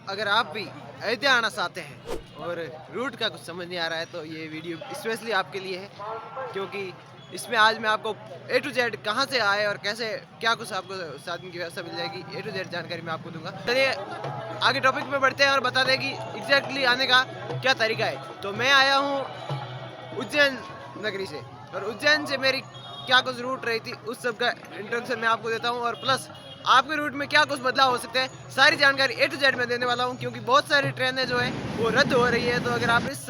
अगर आप भी अयोध्या आना चाहते हैं और रूट का कुछ समझ नहीं आ रहा है तो ये वीडियो स्पेशली आपके लिए है, क्योंकि इसमें आज मैं आपको ए टू जेड कहाँ से आए और कैसे क्या कुछ आपको साधन की व्यवस्था मिल जाएगी, ए टू जेड जानकारी मैं आपको दूंगा। चलिए आगे टॉपिक पे बढ़ते हैं और बता दें कि एग्जैक्टली आने का क्या तरीका है। तो मैं आया हूँ उज्जैन नगरी से, और उज्जैन से मेरी क्या कुछ रूट रही थी उस सब का इंट्रोडक्शन मैं आपको देता हूँ, और प्लस आपके रूट में क्या कुछ बदलाव हो सकते हैं सारी जानकारी ए टू जेड में देने वाला हूँ, क्योंकि बहुत सारी ट्रेनें जो है वो रद्द हो रही है। तो अगर आप इस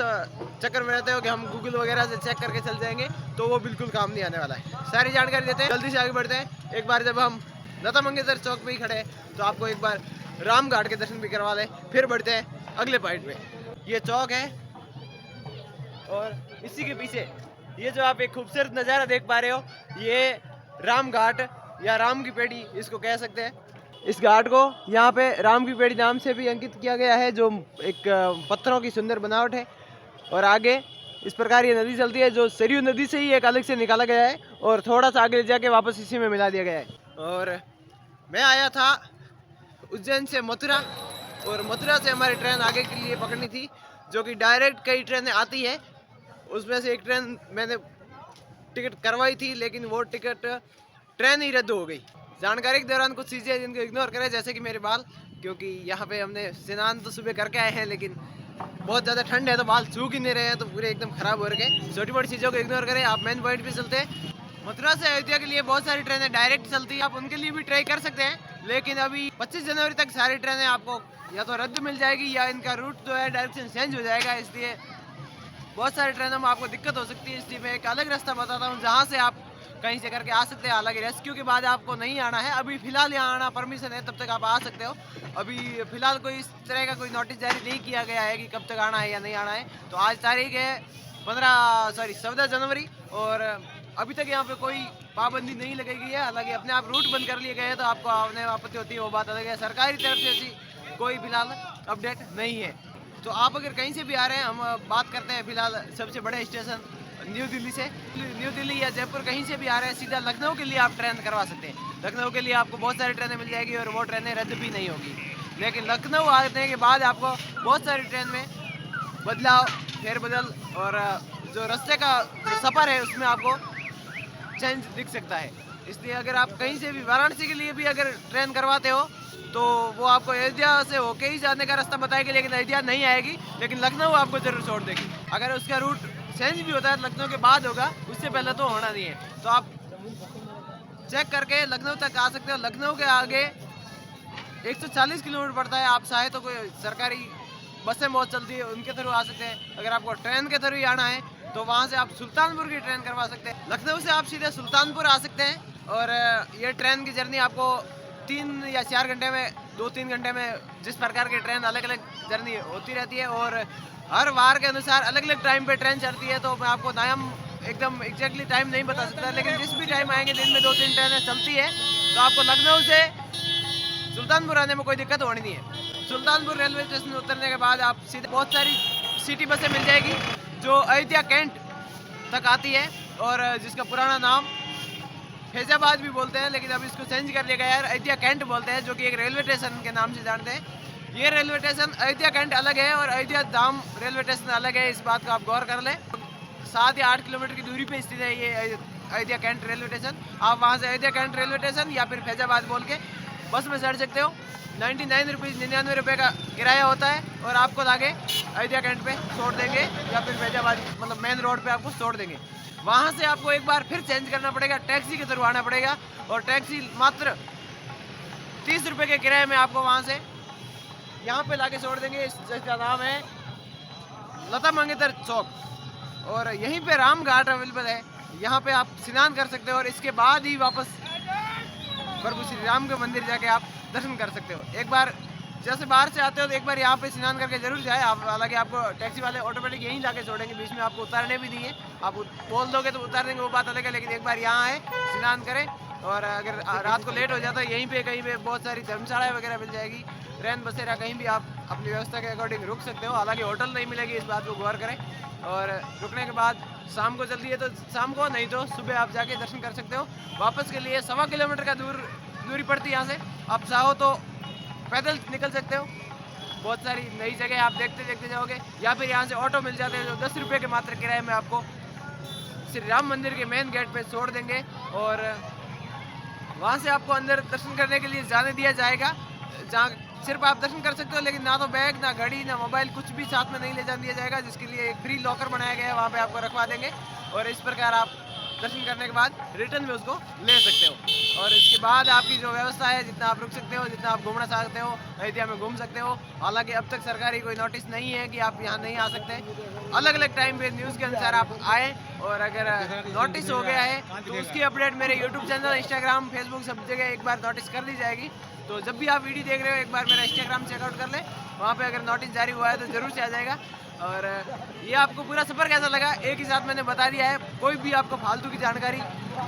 चक्कर में रहते हो कि हम गूगल वगैरह से चेक करके चल जाएंगे तो वो बिल्कुल काम नहीं आने वाला है। सारी जानकारी देते हैं, जल्दी से आगे बढ़ते हैं। एक बार जब हम लता मंगेशकर चौक पे ही खड़े हैं तो आपको एक बार राम घाट के दर्शन भी करवा लें, फिर बढ़ते हैं अगले पॉइंट में। ये चौक है और इसी के पीछे ये जो आप एक खूबसूरत नज़ारा देख पा रहे हो, ये राम घाट या राम की पेड़ी इसको कह सकते हैं। इस घाट को यहाँ पे राम की पेड़ी नाम से भी अंकित किया गया है, जो एक पत्थरों की सुंदर बनावट है। और आगे इस प्रकार ये नदी चलती है जो सरयू नदी से ही एक अलग से निकाला गया है, और थोड़ा सा आगे जाके वापस इसी में मिला दिया गया है। और मैं आया था उज्जैन से मथुरा, और मथुरा से हमारी ट्रेन आगे के लिए पकड़नी थी, जो कि डायरेक्ट कई ट्रेनें आती है। उसमें से एक ट्रेन मैंने टिकट करवाई थी, लेकिन वो टिकट ट्रेन ही रद्द हो गई। जानकारी के दौरान कुछ चीज़ें जिनको इग्नोर करें, जैसे कि मेरे बाल, क्योंकि यहाँ पे हमने स्नान तो सुबह करके आए हैं, लेकिन बहुत ज़्यादा ठंड है तो बाल सूख ही नहीं रहे हैं, तो पूरे एकदम ख़राब हो रखे। छोटी मोटी चीज़ों को इग्नोर करें। आप मेन पॉइंट पे चलते हैं। मथुरा से अयोध्या के लिए बहुत सारी ट्रेनें डायरेक्ट चलती है, आप उनके लिए भी ट्राई कर सकते हैं, लेकिन अभी 25 जनवरी तक सारी ट्रेनें आपको या तो रद्द मिल जाएगी या इनका रूट जो है डायरेक्शन चेंज हो जाएगा। इसलिए बहुत सारी ट्रेनों में आपको दिक्कत हो सकती है। इसलिए मैं एक अलग रास्ता बताता हूँ जहाँ से आप कहीं से करके आ सकते हैं। हालांकि रेस्क्यू के बाद आपको नहीं आना है, अभी फिलहाल यहाँ आना परमिशन है, तब तक आप आ सकते हो। अभी फिलहाल कोई इस तरह का कोई नोटिस जारी नहीं किया गया है कि कब तक आना है या नहीं आना है। तो आज तारीख है 14 जनवरी, और अभी तक यहाँ पे कोई पाबंदी नहीं लगाई गई है। हालांकि अपने आप रूट बंद कर लिए गए हैं तो आपको आने आपत्ति होती है, वो बात अलग है। सरकारी तरफ से ऐसी कोई फिलहाल अपडेट नहीं है। तो आप अगर कहीं से भी आ रहे हैं, हम बात करते हैं फिलहाल सबसे बड़े स्टेशन न्यू दिल्ली से। न्यू दिल्ली या जयपुर कहीं से भी आ रहे हैं, सीधा लखनऊ के लिए आप ट्रेन करवा सकते हैं। लखनऊ के लिए आपको बहुत सारी ट्रेनें मिल जाएगी और वो ट्रेनें रद्द भी नहीं होगी। लेकिन लखनऊ आने के बाद आपको बहुत सारी ट्रेन में बदलाव, फेरबदल, और जो रास्ते का जो सफ़र है उसमें आपको चेंज दिख सकता है। इसलिए अगर आप कहीं से भी वाराणसी के लिए भी अगर ट्रेन करवाते हो तो वो आपको अयोध्या से होके ही जाने का रास्ता बताएगी, लेकिन अयोध्या नहीं आएगी, लेकिन लखनऊ आपको जरूर छोड़ देगी। अगर उसका रूट चेंज भी होता है तो लखनऊ के बाद होगा, उससे पहले तो होना नहीं है। तो आप चेक करके लखनऊ तक आ सकते हो। लखनऊ के आगे 140 किलोमीटर पड़ता है। आप चाहे तो कोई सरकारी बसें बहुत चलती है, उनके थ्रू आ सकते हैं। अगर आपको ट्रेन के थ्रू ही आना है तो वहाँ से आप सुल्तानपुर की ट्रेन करवा सकते हैं। लखनऊ से आप सीधे सुल्तानपुर आ सकते हैं, और ये ट्रेन की जर्नी आपको 3 या 4 घंटे में, 2-3 घंटे में, जिस प्रकार की ट्रेन अलग अलग जर्नी होती रहती है, और हर वार के अनुसार अलग अलग टाइम पे ट्रेन चलती है। तो मैं आपको टाइम एकदम एग्जैक्टली टाइम नहीं बता सकता, लेकिन जिस भी टाइम आएंगे दिन में 2-3 ट्रेनें चलती है, तो आपको लखनऊ से सुल्तानपुर आने में कोई दिक्कत होनी नहीं है। सुल्तानपुर रेलवे स्टेशन उतरने के बाद आप सीधे बहुत सारी सिटी बसें मिल जाएगी जो अयोध्या कैंट तक आती है, और जिसका पुराना नाम फैजाबाद भी बोलते हैं, लेकिन अब इसको चेंज कर लिया गया है, अयोध्या कैंट बोलते हैं, जो कि एक रेलवे स्टेशन के नाम से जानते हैं। ये रेलवे स्टेशन अयोध्या कैंट अलग है और अयोध्या धाम रेलवे स्टेशन अलग है, इस बात का आप गौर कर लें। 7 या 8 किलोमीटर की दूरी पे स्थित है ये अयोध्या कैंट रेलवे स्टेशन। आप वहाँ से अयोध्या कैंट रेलवे स्टेशन या फिर फैजाबाद बोल के बस में चढ़ सकते हो। 99 रुपीज़ 99 रुपये का किराया होता है, और आपको आगे अयोध्या कैंट पे छोड़ देंगे या फिर फैजाबाद मतलब मेन रोड पे आपको छोड़ देंगे। वहाँ से आपको एक बार फिर चेंज करना पड़ेगा, टैक्सी के थ्रू आना पड़ेगा, और टैक्सी मात्र 30 रुपये के किराए में आपको वहाँ से यहाँ पे लाके छोड़ देंगे। इस जगह का नाम है लता मंगेशकर चौक, और यहीं पे राम घाट अवेलेबल है। यहाँ पे आप स्नान कर सकते हो, और इसके बाद ही वापस प्रभु श्री राम के मंदिर जाके आप दर्शन कर सकते हो। एक बार जैसे बाहर से आते हो तो एक बार यहाँ पे स्नान करके जरूर जाए आप। हालांकि आपको टैक्सी वाले ऑटोमेटिक यहीं लाके छोड़ेंगे, बीच में आपको उतारने भी नहीं है। आप बोल दोगे तो उतार देंगे, वो बात अलग है, लेकिन एक बार यहाँ आए, स्नान करें, और अगर रात को लेट हो जाता है यहीं पे कहीं पे बहुत सारी धर्मशालाएँ वगैरह मिल जाएगी, रैन बसेरा, कहीं भी आप अपनी व्यवस्था के अकॉर्डिंग रुक सकते हो। हालांकि होटल नहीं मिलेगी, इस बात को गौर करें। और रुकने के बाद शाम को जल्दी है तो शाम को, नहीं तो सुबह आप जाके दर्शन कर सकते हो। वापस के लिए 1.25 किलोमीटर का दूरी पड़ती है यहाँ से। आप चाहो तो पैदल निकल सकते हो, बहुत सारी नई जगह आप देखते देखते जाओगे, या फिर यहाँ से ऑटो मिल जाते हैं जो 10 रुपये के मात्र किराए में आपको श्री राम मंदिर के मेन गेट पे छोड़ देंगे, और वहाँ से आपको अंदर दर्शन करने के लिए जाने दिया जाएगा, जहाँ सिर्फ आप दर्शन कर सकते हो, लेकिन ना तो बैग, ना घड़ी, ना मोबाइल, कुछ भी साथ में नहीं ले जाने दिया जाएगा, जिसके लिए एक फ्री लॉकर बनाया गया है, वहाँ पे आपको रखवा देंगे, और इस प्रकार आप दर्शन करने के बाद रिटर्न में उसको ले सकते हो। और इसके बाद आपकी जो व्यवस्था है, जितना आप रुक सकते हो, जितना आप घूमना चाहते हो अयोध्या में घूम सकते हो। हालांकि अब तक सरकारी कोई नोटिस नहीं है कि आप यहाँ नहीं आ सकते, अलग अलग टाइम पे न्यूज़ के अनुसार आप आए, और अगर नोटिस हो गया है तो उसकी अपडेट मेरे यूट्यूब चैनल, इंस्टाग्राम, फेसबुक सब जगह एक बार नोटिस कर दी जाएगी। तो जब भी आप वीडियो देख रहे हो एक बार मेरा इंस्टाग्राम चेकआउट कर ले, वहाँ पे अगर नोटिस जारी हुआ है तो ज़रूर से आ जाएगा। और ये आपको पूरा सफ़र कैसा लगा एक ही साथ मैंने बता दिया है, कोई भी आपको फालतू की जानकारी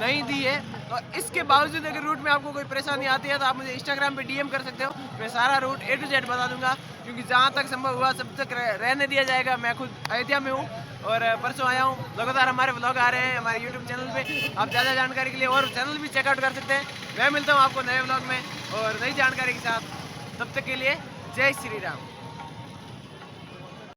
नहीं दी है। और इसके बावजूद अगर रूट में आपको कोई परेशानी आती है तो आप मुझे इंस्टाग्राम पे डीएम कर सकते हो, मैं सारा रूट A to Z बता दूंगा, क्योंकि जहाँ तक संभव हुआ सब तक रहने दिया जाएगा। मैं खुद अयोध्या में हूँ और परसों आया हूँ, लगातार हमारे व्लॉग आ रहे हैं हमारे यूट्यूब चैनल पे, आप ज़्यादा जानकारी के लिए और चैनल भी चेकआउट कर सकते हैं। मैं मिलता हूँ आपको नए व्लॉग में और नई जानकारी के साथ, तब तक के लिए जय श्री राम।